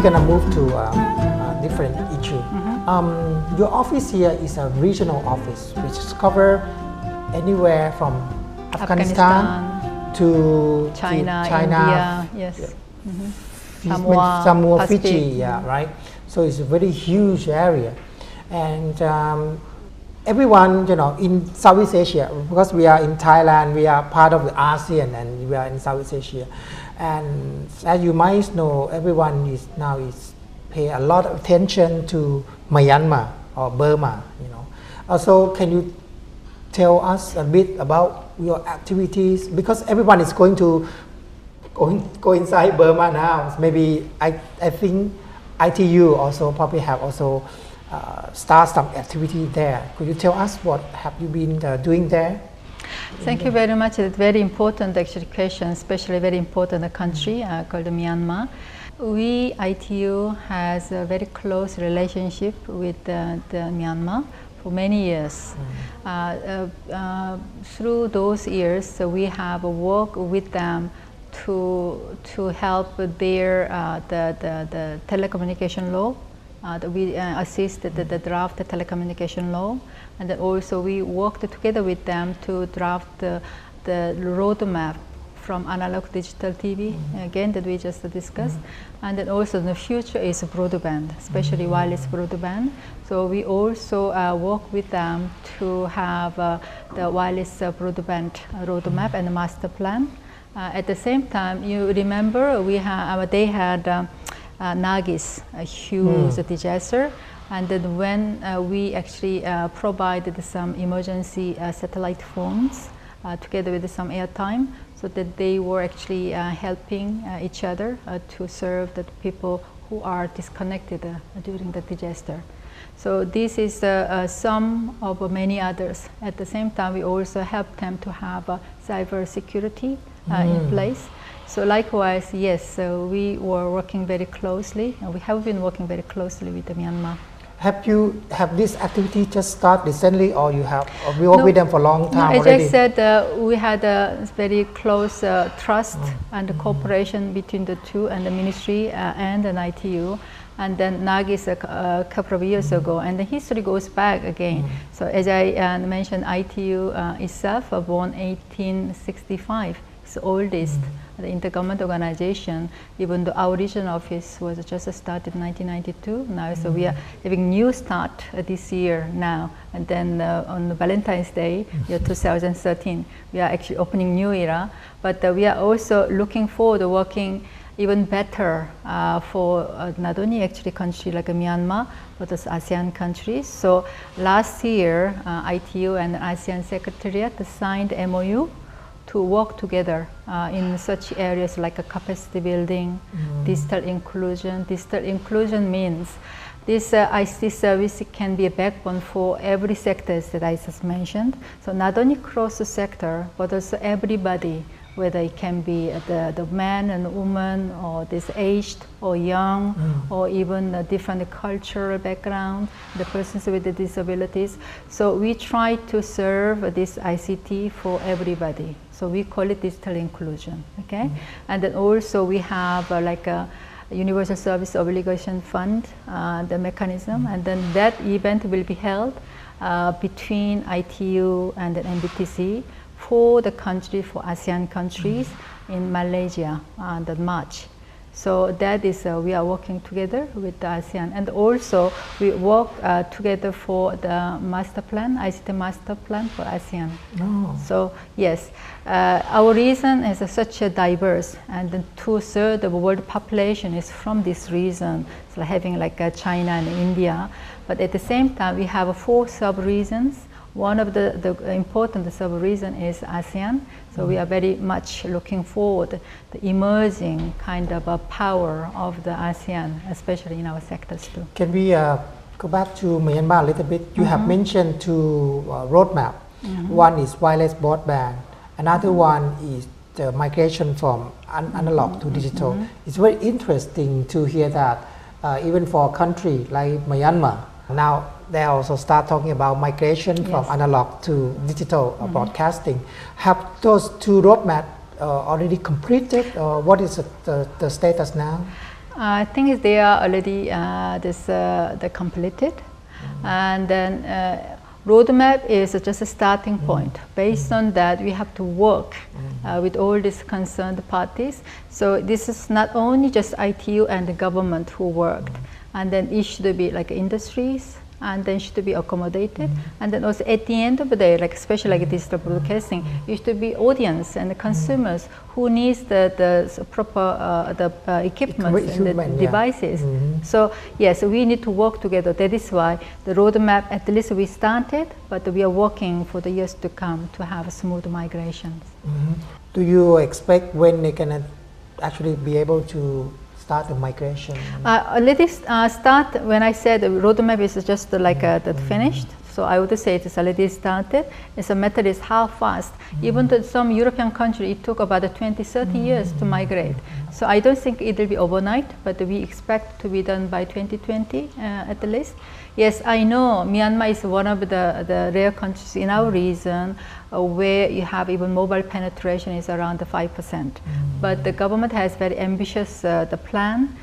gonna move to a different issue. Your office here is a regional office, which is cover anywhere from Afghanistan to China, China, India, yes. Samoa, Fiji, yeah, right. So it's a very huge area, and everyone, you know, in Southeast Asia, because we are in Thailand, we are part of the ASEAN, and we are in Southeast Asia. And as you might know, everyone is now pay a lot of attention to Myanmar or Burma. You know, also can you tell us a bit about your activities, because everyone is going to go inside Burma now. Maybe I think ITU also probably have also start some activity there. Could you tell us what have you been doing there? Thank you very much. It's very important actually question, especially very important country called Myanmar. We, ITU, has a very close relationship with the Myanmar for many years. Through those years, we have worked with them to help their the telecommunication law. We assisted the draft telecommunication law, and then also we worked together with them to draft the roadmap from analog digital TV, again that we just discussed, and then also the future is broadband, especially wireless broadband. So we also work with them to have the wireless broadband roadmap and master plan. At the same time, you remember they had Nagis, a huge disaster, and then when we actually provided some emergency satellite phones together with some airtime, so that they were actually helping each other to serve the people who are disconnected during the disaster. So this is some of many others. At the same time, we also help them to have cyber security in place. So likewise, yes, we were working very closely, and we have been working very closely with Myanmar. Have this activity just started recently, or you worked with them for a long time already? As I said, we had a very close trust and cooperation between the two, and the ministry and an ITU. And then Nagis a couple of years ago, and the history goes back again. So as I mentioned, ITU itself born 1865. It's the oldest the intergovernmental organization, even though our regional office was just started in 1992 now. So we are having new start this year now, and then on Valentine's Day, year 2013, we are actually opening new era. But we are also looking forward to working even better for not only actually country like Myanmar, but also ASEAN countries. So last year, ITU and ASEAN Secretariat signed MOU to work together in such areas like a capacity building, digital inclusion. Digital inclusion means this ICT service can be a backbone for every sector that I just mentioned. So not only cross the sector, but also everybody, whether it can be the man and woman, or this aged or young, or even a different cultural background, the persons with the disabilities. So we try to serve this ICT for everybody. So we call it digital inclusion, okay? And then also we have like a Universal Service Obligation Fund, the mechanism, and then that event will be held between ITU and the MBTC for the country, for ASEAN countries in Malaysia in March. So that is, we are working together with the ASEAN, and also we work together for the master plan, ICT master plan for ASEAN. So yes, our region is such a diverse, and then 2/3 of the world population is from this region, so having like China and India. But at the same time, we have 4 sub-regions. One of the important sub-region is ASEAN. So we are very much looking forward the emerging kind of a power of the ASEAN, especially in our sectors too. Can we go back to Myanmar a little bit? You have mentioned 2 roadmap. One is wireless broadband. Another one is the migration from analog to digital. It's very interesting to hear that even for a country like Myanmar, now they also start talking about migration from analog to digital broadcasting. Have those 2 roadmaps already completed, or what is the status now? I think they are already they're completed, and then roadmap is just a starting point. Based on that, we have to work with all these concerned parties. So this is not only just ITU and the government who worked, and then it should be like industries, and then should be accommodated, and then also at the end of the day, like especially like digital broadcasting, it should be audience and the consumers who needs the proper equipment and the devices. So yes, we need to work together. That is why the roadmap, at least we started, but we are working for the years to come to have smooth migrations. Do you expect when they can actually be able to start the migration? Let us start. When I said the roadmap is just like that finished, so I would say it is already started. It's a matter is how fast. Even though some European country, it took about 20-30 years to migrate. So I don't think it will be overnight, but we expect to be done by 2020 at least. Yes, I know Myanmar is one of the rare countries in our region where you have even mobile penetration is around 5%. But the government has very ambitious the plan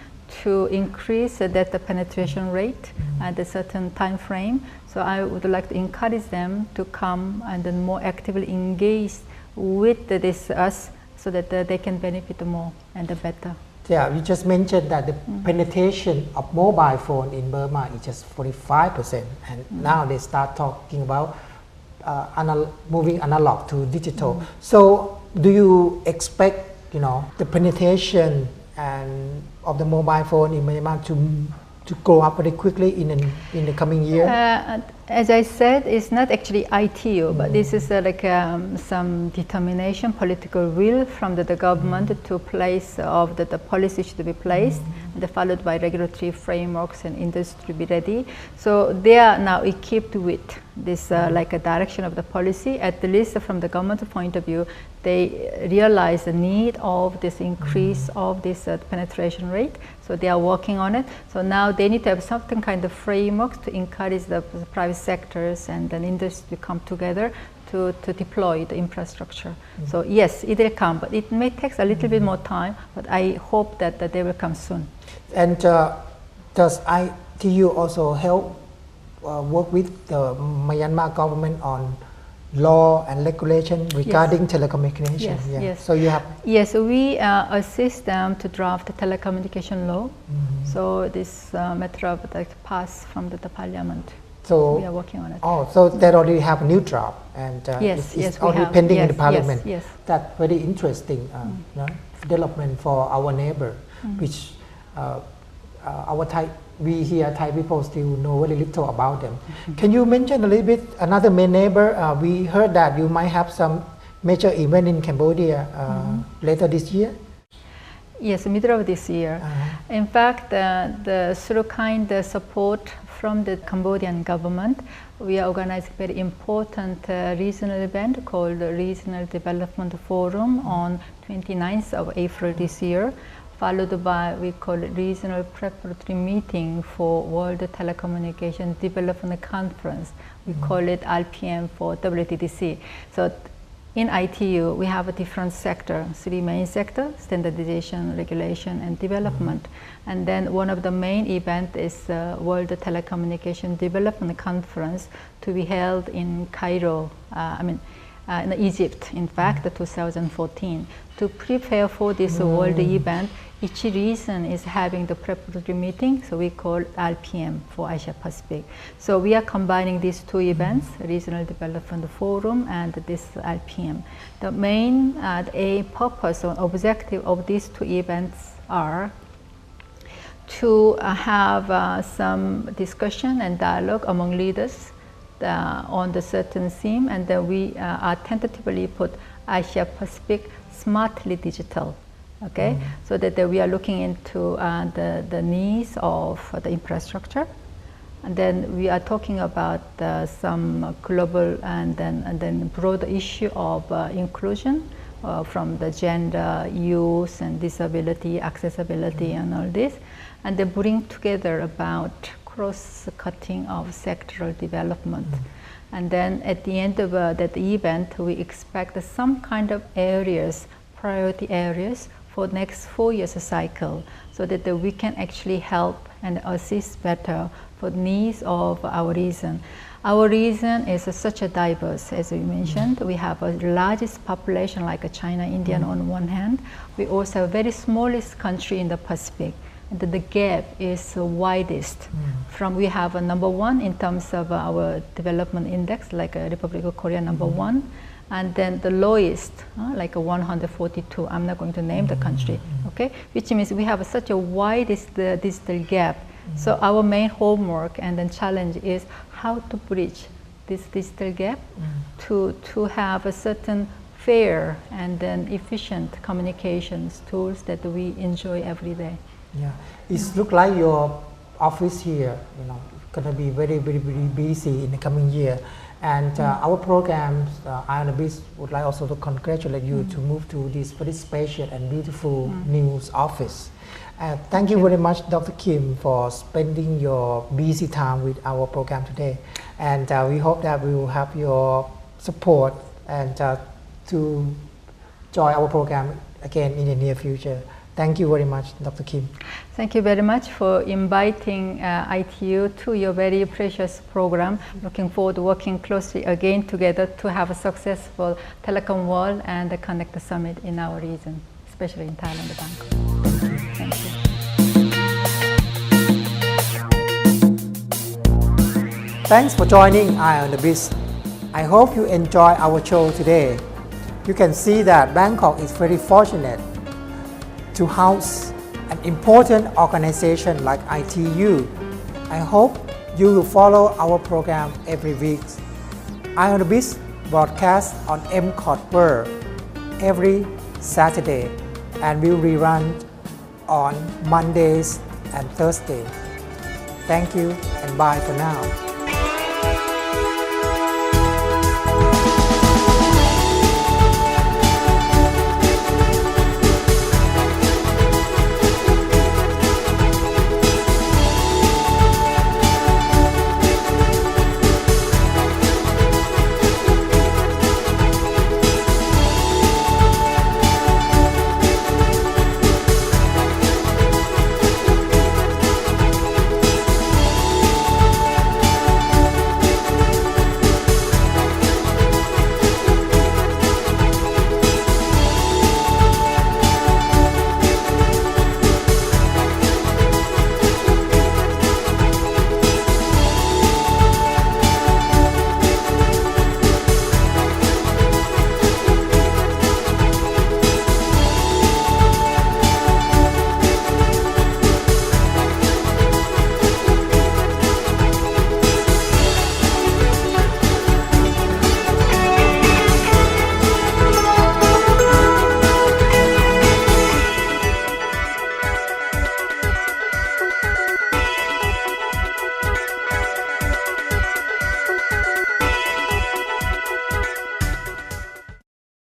to increase that the penetration rate at a certain time frame. So I would like to encourage them to come and then more actively engage with this us so that they can benefit more and better. Yeah, you just mentioned that the penetration of mobile phone in Burma is just 45%, and now they start talking about moving analog to digital. So do you expect, the penetration and of the mobile phone in Myanmar to grow up very quickly in the coming year? As I said, it's not actually ITU, but this is like some determination, political will from the government to place of the policy should be placed, and followed by regulatory frameworks and industry to be ready. So they are now equipped with this like a direction of the policy. At least from the government point of view, they realize the need of this increase of this penetration rate. So they are working on it. So now they need to have something kind of framework to encourage the private sectors and then industry to come together to deploy the infrastructure. So yes, it will come, but it may take a little bit more time, but I hope that they will come soon. And does ITU also help work with the Myanmar government on law and regulation regarding telecommunication? Yes. So you have... Yes, we assist them to draft the telecommunication law. So this matter of pass from the parliament. So we are working on it. Oh, so they already have a new draft, and it's already pending in the parliament. Yes. That's very interesting development for our neighbor, which our we here Thai people still know very little about them. Can you mention a little bit another main neighbor? We heard that you might have some major event in Cambodia later this year. Yes, middle of this year. In fact, through kind support from the Cambodian government, we are organizing a very important regional event called the Regional Development Forum on 29th of April this year, followed by, we call it Regional Preparatory Meeting for World Telecommunication Development Conference. We call it RPM for WTDC. So in ITU, we have a different sector, 3 main sectors: standardization, regulation, and development. And then one of the main events is World Telecommunication Development Conference to be held in Cairo, in Egypt, in fact, 2014. To prepare for this world event, each region is having the preparatory meeting, so we call RPM for Asia Pacific. So we are combining these 2 events, Regional Development Forum and this RPM. The main purpose or objective of these 2 events are to have some discussion and dialogue among leaders on the certain theme, and then we are tentatively put Asia Pacific smartly digital. Okay, so that we are looking into the needs of the infrastructure, and then we are talking about some global and then broader issue of inclusion from the gender, youth, and disability, accessibility, and all this, and then bring together about cross-cutting of sectoral development. And then at the end of that event, we expect some kind of areas, priority areas for next 4 years cycle, so that we can actually help and assist better for needs of our region. Our region is such a diverse, as we mentioned. We have a largest population like China, India on one hand. We also have very smallest country in the Pacific. And the gap is the widest. From we have a number 1 in terms of our development index, like Republic of Korea number 1, and then the lowest, like a 142. I'm not going to name the country, okay? Which means we have such a widest digital gap. So our main homework and then challenge is how to bridge this digital gap to have a certain fair and then efficient communications tools that we enjoy every day. Yeah, it looks like your office here, gonna be very, very, very busy in the coming year. And our programs, Eye on the Beach would like also to congratulate you to move to this very spacious and beautiful news office. Thank you very much, Dr. Kim, for spending your busy time with our program today. And we hope that we will have your support and to join our program again in the near future. Thank you very much, Dr. Kim. Thank you very much for inviting ITU to your very precious program. Looking forward to working closely again together to have a successful Telecom World and the Connect Summit in our region, especially in Thailand, Bangkok. Thank you. Thanks for joining Eye on the Beach. I hope you enjoy our show today. You can see that Bangkok is very fortunate to house an important organization like ITU. I hope you will follow our program every week. Eye on the Beach broadcast on Brk03 every Saturday and will rerun on Mondays and Thursdays. Thank you and bye for now.